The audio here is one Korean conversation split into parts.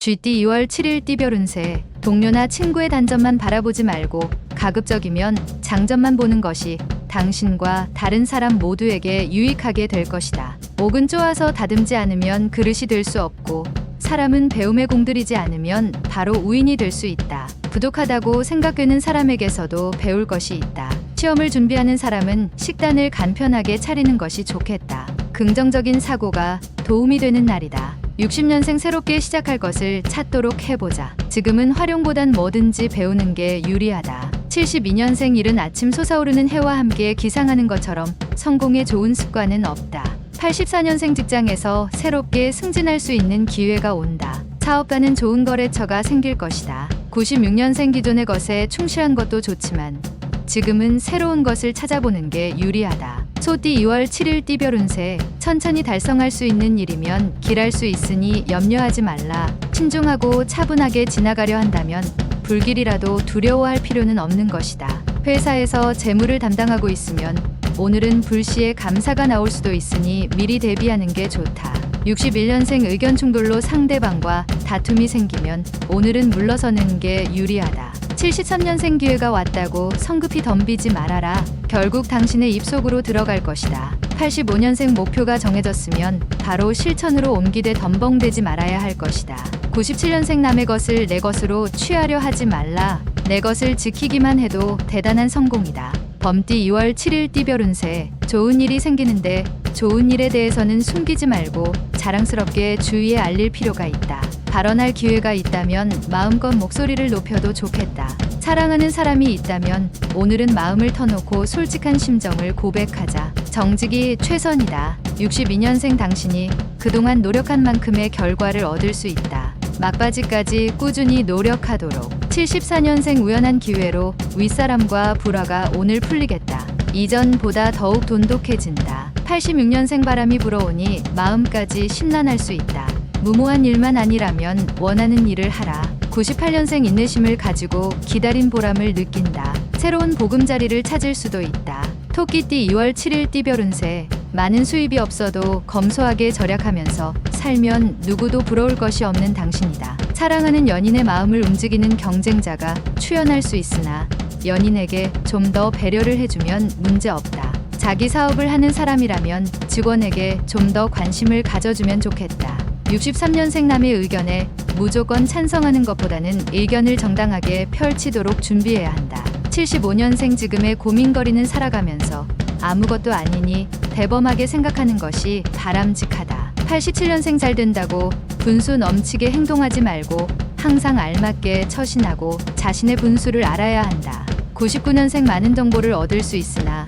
GT 2월 7일 띠별 운세. 동료나 친구의 단점만 바라보지 말고 가급적이면 장점만 보는 것이 당신과 다른 사람 모두에게 유익하게 될 것이다. 목은 쪼아서 다듬지 않으면 그릇이 될 수 없고 사람은 배움에 공들이지 않으면 바로 우인이 될 수 있다. 부족하다고 생각되는 사람에게서도 배울 것이 있다. 시험을 준비하는 사람은 식단을 간편하게 차리는 것이 좋겠다. 긍정적인 사고가 도움이 되는 날이다. 60년생 새롭게 시작할 것을 찾도록 해보자. 지금은 활용보단 뭐든지 배우는 게 유리하다. 72년생 이른 아침 솟아오르는 해와 함께 기상하는 것처럼 성공에 좋은 습관은 없다. 84년생 직장에서 새롭게 승진할 수 있는 기회가 온다. 사업가는 좋은 거래처가 생길 것이다. 96년생 기존의 것에 충실한 것도 좋지만 지금은 새로운 것을 찾아보는 게 유리하다. 소띠 2월 7일 띠별 운세. 천천히 달성할 수 있는 일이면 길할 수 있으니 염려하지 말라. 신중하고 차분하게 지나가려 한다면 불길이라도 두려워할 필요는 없는 것이다. 회사에서 재무를 담당하고 있으면 오늘은 불시에 감사가 나올 수도 있으니 미리 대비하는 게 좋다. 61년생 의견 충돌로 상대방과 다툼이 생기면 오늘은 물러서는 게 유리하다. 73년생 기회가 왔다고 성급히 덤비지 말아라. 결국 당신의 입속으로 들어갈 것이다. 85년생 목표가 정해졌으면 바로 실천으로 옮기되 덤벙대지 말아야 할 것이다. 97년생 남의 것을 내 것으로 취하려 하지 말라. 내 것을 지키기만 해도 대단한 성공이다. 범띠 2월 7일 띠별 운세. 좋은 일이 생기는데 좋은 일에 대해서는 숨기지 말고 자랑스럽게 주위에 알릴 필요가 있다. 발언할 기회가 있다면 마음껏 목소리를 높여도 좋겠다. 사랑하는 사람이 있다면 오늘은 마음을 터놓고 솔직한 심정을 고백하자. 정직이 최선이다. 62년생 당신이 그동안 노력한 만큼의 결과를 얻을 수 있다. 막바지까지 꾸준히 노력하도록. 74년생 우연한 기회로 윗사람과 불화가 오늘 풀리겠다. 이전보다 더욱 돈독해진다. 86년생 바람이 불어오니 마음까지 심란할 수 있다. 무모한 일만 아니라면 원하는 일을 하라. 98년생 인내심을 가지고 기다린 보람을 느낀다. 새로운 보금자리를 찾을 수도 있다. 토끼띠 2월 7일 띠별 운세. 많은 수입이 없어도 검소하게 절약하면서 살면 누구도 부러울 것이 없는 당신이다. 사랑하는 연인의 마음을 움직이는 경쟁자가 출현할 수 있으나 연인에게 좀 더 배려를 해주면 문제없다. 자기 사업을 하는 사람이라면 직원에게 좀 더 관심을 가져주면 좋겠다. 63년생 남의 의견에 무조건 찬성하는 것보다는 의견을 정당하게 펼치도록 준비해야 한다. 75년생 지금의 고민거리는 살아가면서 아무것도 아니니 대범하게 생각하는 것이 바람직하다. 87년생 잘 된다고 분수 넘치게 행동하지 말고 항상 알맞게 처신하고 자신의 분수를 알아야 한다. 99년생 많은 정보를 얻을 수 있으나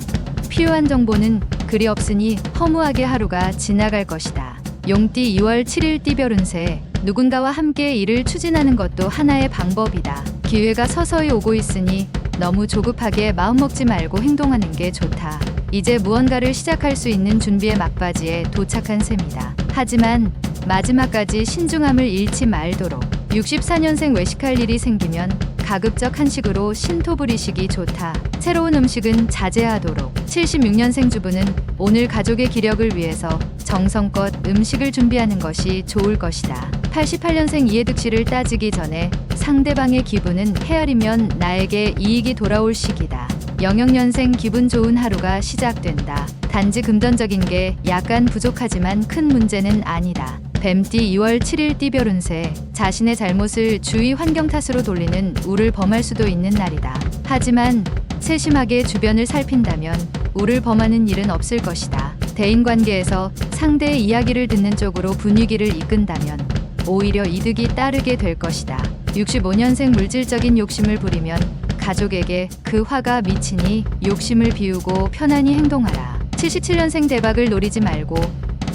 필요한 정보는 그리 없으니 허무하게 하루가 지나갈 것이다. 용띠 2월 7일 띠별 운세. 누군가와 함께 일을 추진하는 것도 하나의 방법이다. 기회가 서서히 오고 있으니 너무 조급하게 마음먹지 말고 행동하는 게 좋다. 이제 무언가를 시작할 수 있는 준비의 막바지에 도착한 셈이다. 하지만 마지막까지 신중함을 잃지 말도록. 64년생 외식할 일이 생기면 가급적 한식으로 신토 부리시기 좋다. 새로운 음식은 자제하도록. 76년생 주부는 오늘 가족의 기력을 위해서 정성껏 음식을 준비하는 것이 좋을 것이다. 88년생 이해득실을 따지기 전에 상대방의 기분은 헤아리면 나에게 이익이 돌아올 시기다. 00년생 기분 좋은 하루가 시작된다. 단지 금전적인 게 약간 부족하지만 큰 문제는 아니다. 뱀띠 2월 7일 띠별 운세. 자신의 잘못을 주위 환경 탓으로 돌리는 우를 범할 수도 있는 날이다. 하지만 세심하게 주변을 살핀다면 우를 범하는 일은 없을 것이다. 대인관계에서 상대의 이야기를 듣는 쪽으로 분위기를 이끈다면 오히려 이득이 따르게 될 것이다. 65년생 물질적인 욕심을 부리면 가족에게 그 화가 미치니 욕심을 비우고 편안히 행동하라. 77년생 대박을 노리지 말고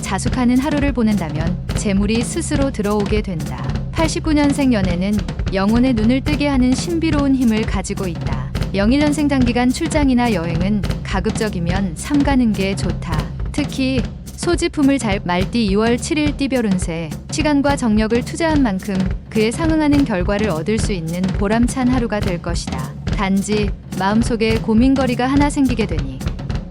자숙하는 하루를 보낸다면 재물이 스스로 들어오게 된다. 89년생 연애는 영혼의 눈을 뜨게 하는 신비로운 힘을 가지고 있다. 01년생 단기간 출장이나 여행은 가급적이면 삼가는 게 좋다. 특히 소지품을 잘. 말띠 2월 7일 띠별 운세. 시간과 정력을 투자한 만큼 그에 상응하는 결과를 얻을 수 있는 보람찬 하루가 될 것이다. 단지 마음속에 고민거리가 하나 생기게 되니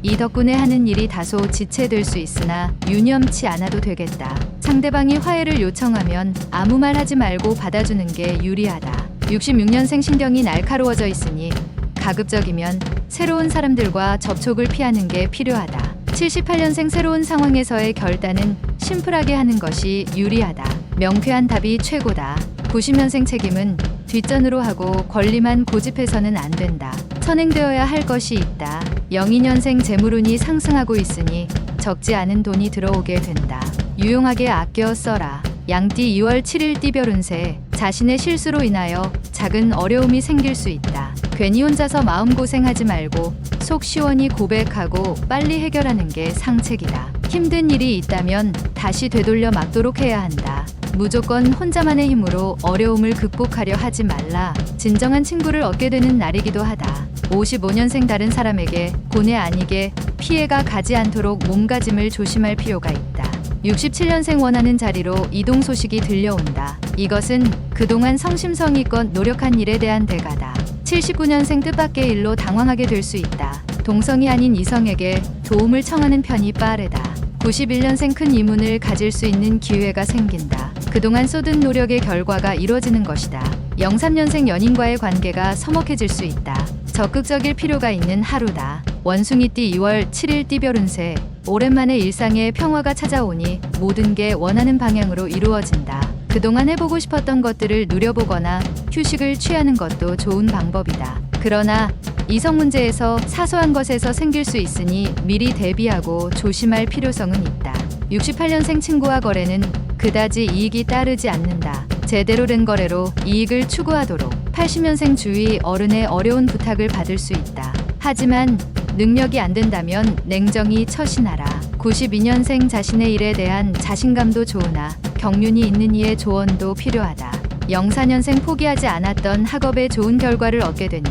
이 덕분에 하는 일이 다소 지체될 수 있으나 유념치 않아도 되겠다. 상대방이 화해를 요청하면 아무 말 하지 말고 받아주는 게 유리하다. 66년생 신경이 날카로워져 있으니 가급적이면 새로운 사람들과 접촉을 피하는 게 필요하다. 78년생 새로운 상황에서의 결단은 심플하게 하는 것이 유리하다. 명쾌한 답이 최고다. 90년생 책임은 뒷전으로 하고 권리만 고집해서는 안 된다. 선행되어야 할 것이 있다. 02년생 재물운이 상승하고 있으니 적지 않은 돈이 들어오게 된다. 유용하게 아껴 써라. 양띠 2월 7일 띠별 운세. 자신의 실수로 인하여 작은 어려움이 생길 수 있다. 괜히 혼자서 마음고생하지 말고 속 시원히 고백하고 빨리 해결하는 게 상책이다. 힘든 일이 있다면 다시 되돌려 막도록 해야 한다. 무조건 혼자만의 힘으로 어려움을 극복하려 하지 말라. 진정한 친구를 얻게 되는 날이기도 하다. 55년생 다른 사람에게 본의 아니게 피해가 가지 않도록 몸가짐을 조심할 필요가 있다. 67년생 원하는 자리로 이동 소식이 들려온다. 이것은 그동안 성심성의껏 노력한 일에 대한 대가다. 79년생 뜻밖의 일로 당황하게 될 수 있다. 동성이 아닌 이성에게 도움을 청하는 편이 빠르다. 91년생 큰 이문을 가질 수 있는 기회가 생긴다. 그동안 쏟은 노력의 결과가 이루어지는 것이다. 03년생 연인과의 관계가 서먹해질 수 있다. 적극적일 필요가 있는 하루다. 원숭이띠 2월 7일 띠별 운세. 오랜만에 일상에 평화가 찾아오니 모든 게 원하는 방향으로 이루어진다. 그동안 해보고 싶었던 것들을 누려보거나 휴식을 취하는 것도 좋은 방법이다. 그러나 이성 문제에서 사소한 것에서 생길 수 있으니 미리 대비하고 조심할 필요성은 있다. 68년생 친구와 거래는 그다지 이익이 따르지 않는다. 제대로 된 거래로 이익을 추구하도록. 80년생 주위 어른의 어려운 부탁을 받을 수 있다. 하지만 능력이 안 된다면 냉정히 처신하라. 92년생 자신의 일에 대한 자신감도 좋으나 경륜이 있는 이의 조언도 필요하다. 04년생 포기하지 않았던 학업에 좋은 결과를 얻게 되니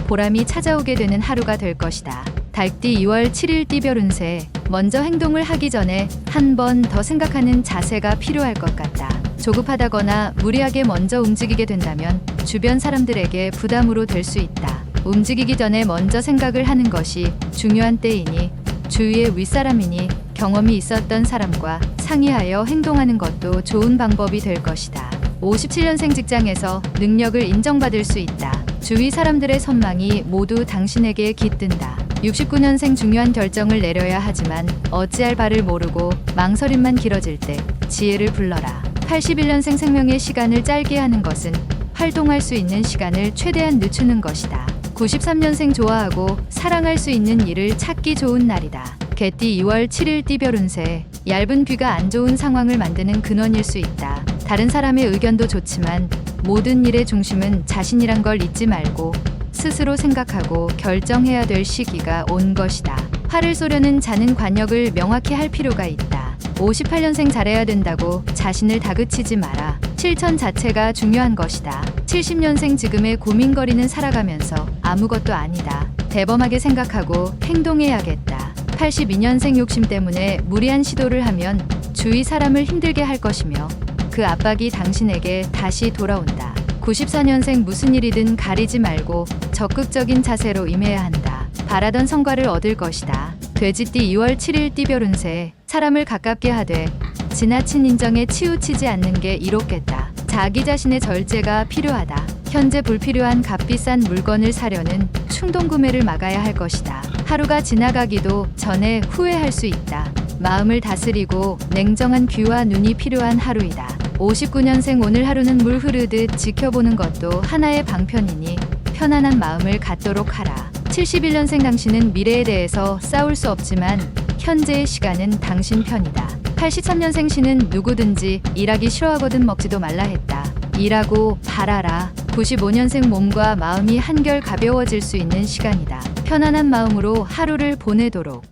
보람이 찾아오게 되는 하루가 될 것이다. 달띠 2월 7일 띠별 운세. 먼저 행동을 하기 전에 한 번 더 생각하는 자세가 필요할 것 같다. 조급하다거나 무리하게 먼저 움직이게 된다면 주변 사람들에게 부담으로 될 수 있다. 움직이기 전에 먼저 생각을 하는 것이 중요한 때이니 주위의 윗사람이니 경험이 있었던 사람과 상의하여 행동하는 것도 좋은 방법이 될 것이다. 57년생 직장에서 능력을 인정받을 수 있다. 주위 사람들의 선망이 모두 당신에게 깃든다. 69년생 중요한 결정을 내려야 하지만 어찌할 바를 모르고 망설임만 길어질 때 지혜를 불러라. 81년생 생명의 시간을 짧게 하는 것은 활동할 수 있는 시간을 최대한 늦추는 것이다. 93년생 좋아하고 사랑할 수 있는 일을 찾기 좋은 날이다. 개띠 2월 7일 띠별 운세. 얇은 귀가 안 좋은 상황을 만드는 근원일 수 있다. 다른 사람의 의견도 좋지만 모든 일의 중심은 자신이란 걸 잊지 말고 스스로 생각하고 결정해야 될 시기가 온 것이다. 화를 쏘려는 자는 관역을 명확히 할 필요가 있다. 58년생 잘해야 된다고 자신을 다그치지 마라. 실천 자체가 중요한 것이다. 70년생 지금의 고민거리는 살아가면서 아무것도 아니다. 대범하게 생각하고 행동해야겠다. 82년생 욕심 때문에 무리한 시도를 하면 주위 사람을 힘들게 할 것이며 그 압박이 당신에게 다시 돌아온다. 94년생 무슨 일이든 가리지 말고 적극적인 자세로 임해야 한다. 바라던 성과를 얻을 것이다. 돼지띠 2월 7일 띠별 운세. 사람을 가깝게 하되 지나친 인정에 치우치지 않는 게 이롭겠다. 자기 자신의 절제가 필요하다. 현재 불필요한 값비싼 물건을 사려는 충동 구매를 막아야 할 것이다. 하루가 지나가기도 전에 후회할 수 있다. 마음을 다스리고 냉정한 귀와 눈이 필요한 하루이다. 59년생 오늘 하루는 물 흐르듯 지켜보는 것도 하나의 방편이니 편안한 마음을 갖도록 하라. 71년생 당신은 미래에 대해서 싸울 수 없지만 현재의 시간은 당신 편이다. 83년생 신은 누구든지 일하기 싫어하거든 먹지도 말라 했다. 일하고 바라라. 95년생 몸과 마음이 한결 가벼워질 수 있는 시간이다. 편안한 마음으로 하루를 보내도록.